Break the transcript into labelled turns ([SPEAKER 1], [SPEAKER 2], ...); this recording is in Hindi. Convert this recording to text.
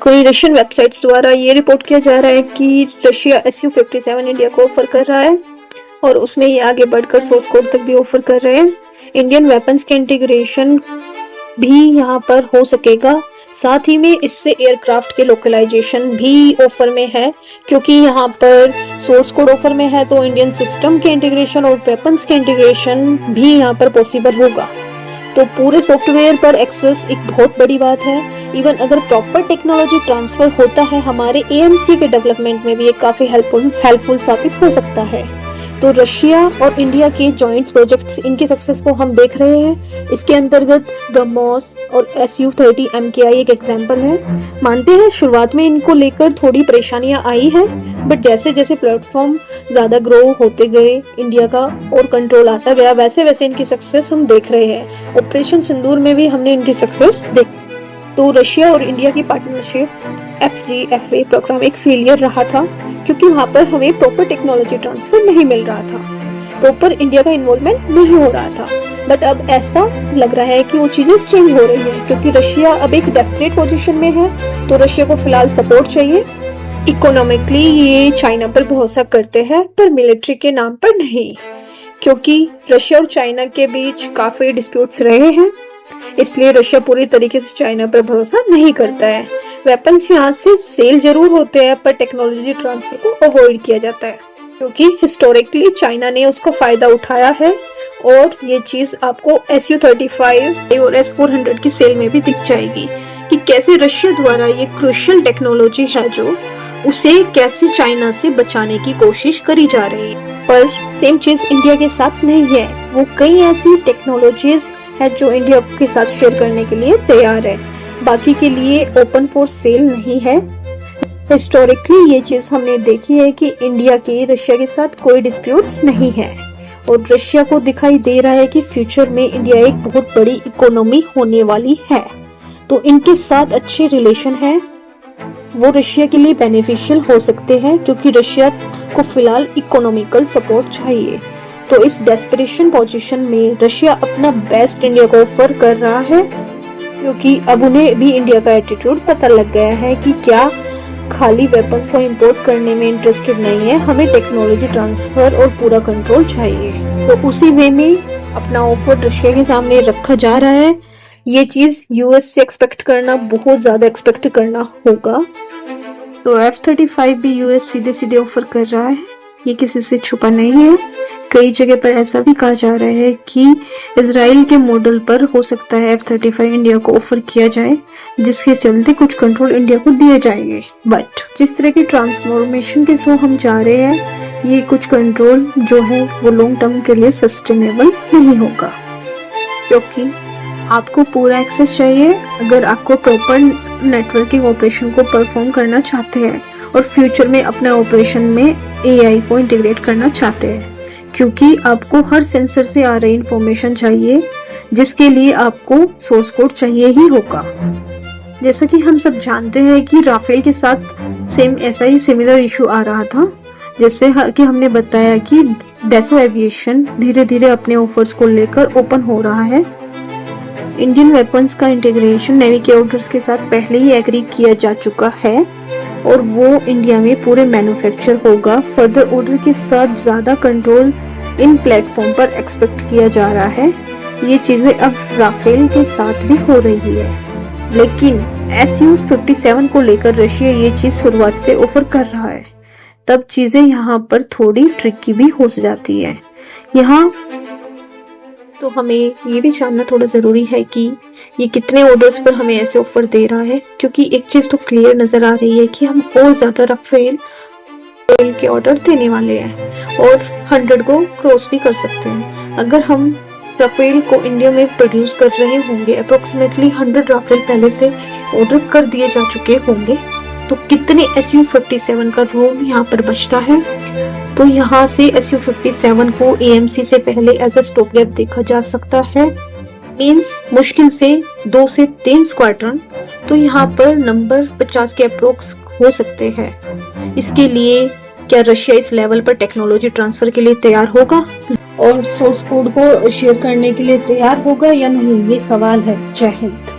[SPEAKER 1] कोई रशियन वेबसाइट्स द्वारा ये रिपोर्ट किया जा रहा है कि रशिया Su-57 इंडिया को ऑफर कर रहा है और उसमें ये आगे बढ़कर सोर्स कोड तक भी ऑफर कर रहे हैं। इंडियन वेपन्स के इंटीग्रेशन भी यहाँ पर हो सकेगा। साथ ही में इससे एयरक्राफ्ट के लोकलाइजेशन भी ऑफर में है, क्योंकि यहाँ पर सोर्स कोड ऑफर में है तो इंडियन सिस्टम के इंटीग्रेशन और वेपन्स के इंटीग्रेशन भी यहाँ पर पॉसिबल होगा। तो पूरे सॉफ्टवेयर पर एक्सेस एक बहुत बड़ी बात है। इवन अगर प्रॉपर टेक्नोलॉजी ट्रांसफर होता है हमारे AMC के डेवलपमेंट में भी ये काफी हेल्पफुल साबित हो सकता है। तो रशिया और इंडिया के जॉइंट प्रोजेक्ट्स, इनके सक्सेस को हम देख रहे हैं। इसके अंतर्गत ब्रह्मोस और Su-30 MKI एक एग्जाम्पल है। मानते हैं शुरुआत में इनको लेकर थोड़ी परेशानियां आई है, बट जैसे जैसे प्लेटफॉर्म ज्यादा ग्रो होते गए, इंडिया का और कंट्रोल आता गया, वैसे वैसे इनकी सक्सेस हम देख रहे हैं। ऑपरेशन सिंदूर में भी हमने इनकी सक्सेस देखी। तो रशिया और इंडिया की पार्टनरशिप FGFA प्रोग्राम एक फेलियर रहा था, क्योंकि वहाँ पर हमें प्रॉपर टेक्नोलॉजी ट्रांसफर नहीं मिल रहा था, प्रॉपर इंडिया का इन्वॉल्वमेंट नहीं हो रहा था। बट अब ऐसा लग रहा है कि वो चीजें चेंज हो रही है, क्योंकि रशिया अब एक डेस्परेट पोजीशन में है। तो रशिया को फिलहाल सपोर्ट चाहिए। इकोनॉमिकली ये चाइना पर भरोसा करते हैं, पर मिलिट्री के नाम पर नहीं, क्योंकि रशिया और चाइना के बीच काफी डिस्प्यूट्स रहे हैं। इसलिए रशिया पूरी तरीके से चाइना पर भरोसा नहीं करता है। वेपन्स यहाँ से सेल जरूर होते हैं, पर टेक्नोलॉजी ट्रांसफर को अवॉइड किया जाता है, क्योंकि हिस्टोरिकली चाइना ने उसका फायदा उठाया है। और ये चीज आपको Su-35 और S-400 की सेल में भी दिख जाएगी कि कैसे रशिया द्वारा ये क्रूशियल टेक्नोलॉजी है जो उसे कैसे चाइना से बचाने की कोशिश करी जा रही है। पर सेम चीज इंडिया के साथ नहीं है। वो कई ऐसी टेक्नोलॉजीज है जो इंडिया के साथ शेयर करने के लिए तैयार है, बाकी के लिए ओपन फॉर सेल नहीं है। हिस्टोरिकली ये चीज हमने देखी है कि इंडिया के रशिया के साथ कोई डिस्प्यूट्स नहीं है, और रशिया को दिखाई दे रहा है कि फ्यूचर में इंडिया एक बहुत बड़ी इकोनॉमी होने वाली है। तो इनके साथ अच्छे रिलेशन है, वो रशिया के लिए बेनिफिशियल हो सकते हैं, क्योंकि रशिया को फिलहाल इकोनॉमिकल सपोर्ट चाहिए। तो इस डेस्परेशन पोजीशन में रशिया अपना बेस्ट इंडिया को ऑफर कर रहा है, क्योंकि अब उन्हें भी इंडिया का एटीट्यूड पता लग गया है कि क्या खाली वेपन्स को इंपोर्ट करने में इंटरेस्टेड नहीं है, हमें टेक्नोलॉजी ट्रांसफर और पूरा कंट्रोल चाहिए। तो उसी वे में अपना ऑफर रशिया के सामने रखा जा रहा है। ये चीज US से एक्सपेक्ट करना, बहुत ज्यादा एक्सपेक्ट करना होगा। तो F-35 भी US सीधे सीधे ऑफर कर रहा है, ये किसी से छुपा नहीं है। कई जगह पर ऐसा भी कहा जा रहा है कि इजराइल के मॉडल पर हो सकता है F-35 इंडिया को ऑफर किया जाए, जिसके चलते कुछ कंट्रोल इंडिया को दिए जाएंगे। बट जिस तरह की ट्रांसफॉर्मेशन के थ्रू हम जा रहे हैं, ये कुछ कंट्रोल जो है वो लॉन्ग टर्म के लिए सस्टेनेबल नहीं होगा, क्योंकि आपको पूरा एक्सेस चाहिए अगर आपको प्रॉपर नेटवर्किंग ऑपरेशन को परफॉर्म करना चाहते हैं और फ्यूचर में अपने ऑपरेशन में AI को इंटीग्रेट करना चाहते हैं, क्योंकि आपको हर सेंसर से आ रही इंफॉर्मेशन चाहिए, जिसके लिए आपको सोर्स कोड चाहिए ही होगा। जैसा कि हम सब जानते हैं कि राफेल के साथ सेम ऐसा ही सिमिलर इशू आ रहा था, जैसे कि हमने बताया कि डेसो एविएशन धीरे धीरे अपने ऑफर्स को लेकर ओपन हो रहा है। इंडियन वेपन्स का इंटीग्रेशन नेवी के ऑर्डर्स के साथ पहले ही एग्री किया जा चुका है, और वो इंडिया में पूरे मैन्युफैक्चर होगा। फर्दर ऑर्डर के साथ ज्यादा कंट्रोल इन प्लेटफॉर्म पर एक्सपेक्ट किया जा रहा है। ये चीजें अब राफेल के साथ भी हो रही है, लेकिन Su-57 को लेकर रशिया ये चीज शुरुआत से ऑफर कर रहा है, तब चीजें यहाँ पर थोड़ी ट्रिकी भी हो जाती है। यहाँ तो हमें ये भी जानना थोड़ा जरूरी है कि ये कितने ऑर्डर्स पर हमें ऐसे ऑफर दे रहा है, क्योंकि एक चीज तो क्लियर नजर आ रही है कि हम और ज्यादा राफेल के ऑर्डर देने वाले हैं और 100 को क्रॉस भी कर सकते हैं। अगर हम राफेल को इंडिया में प्रोड्यूस कर रहे होंगे, अप्रोक्सीमेटली 100 राफेल पहले से ऑर्डर कर दिए जा चुके होंगे, तो कितने Su-57 का रोम यहाँ पर बचता है। तो यहाँ से Su-57 को AMC से पहले एज अ स्टॉप गैप देखा जा सकता है, मींस मुश्किल से 2 से 3 स्क्वाड्रन, तो यहाँ पर नंबर 50 के अप्रोक्स हो सकते हैं। इसके लिए क्या रशिया इस लेवल पर टेक्नोलॉजी ट्रांसफर के लिए तैयार होगा और सोर्स कोड को शेयर करने के लिए तैयार होगा या नहीं, ये सवाल है। जय हिंद।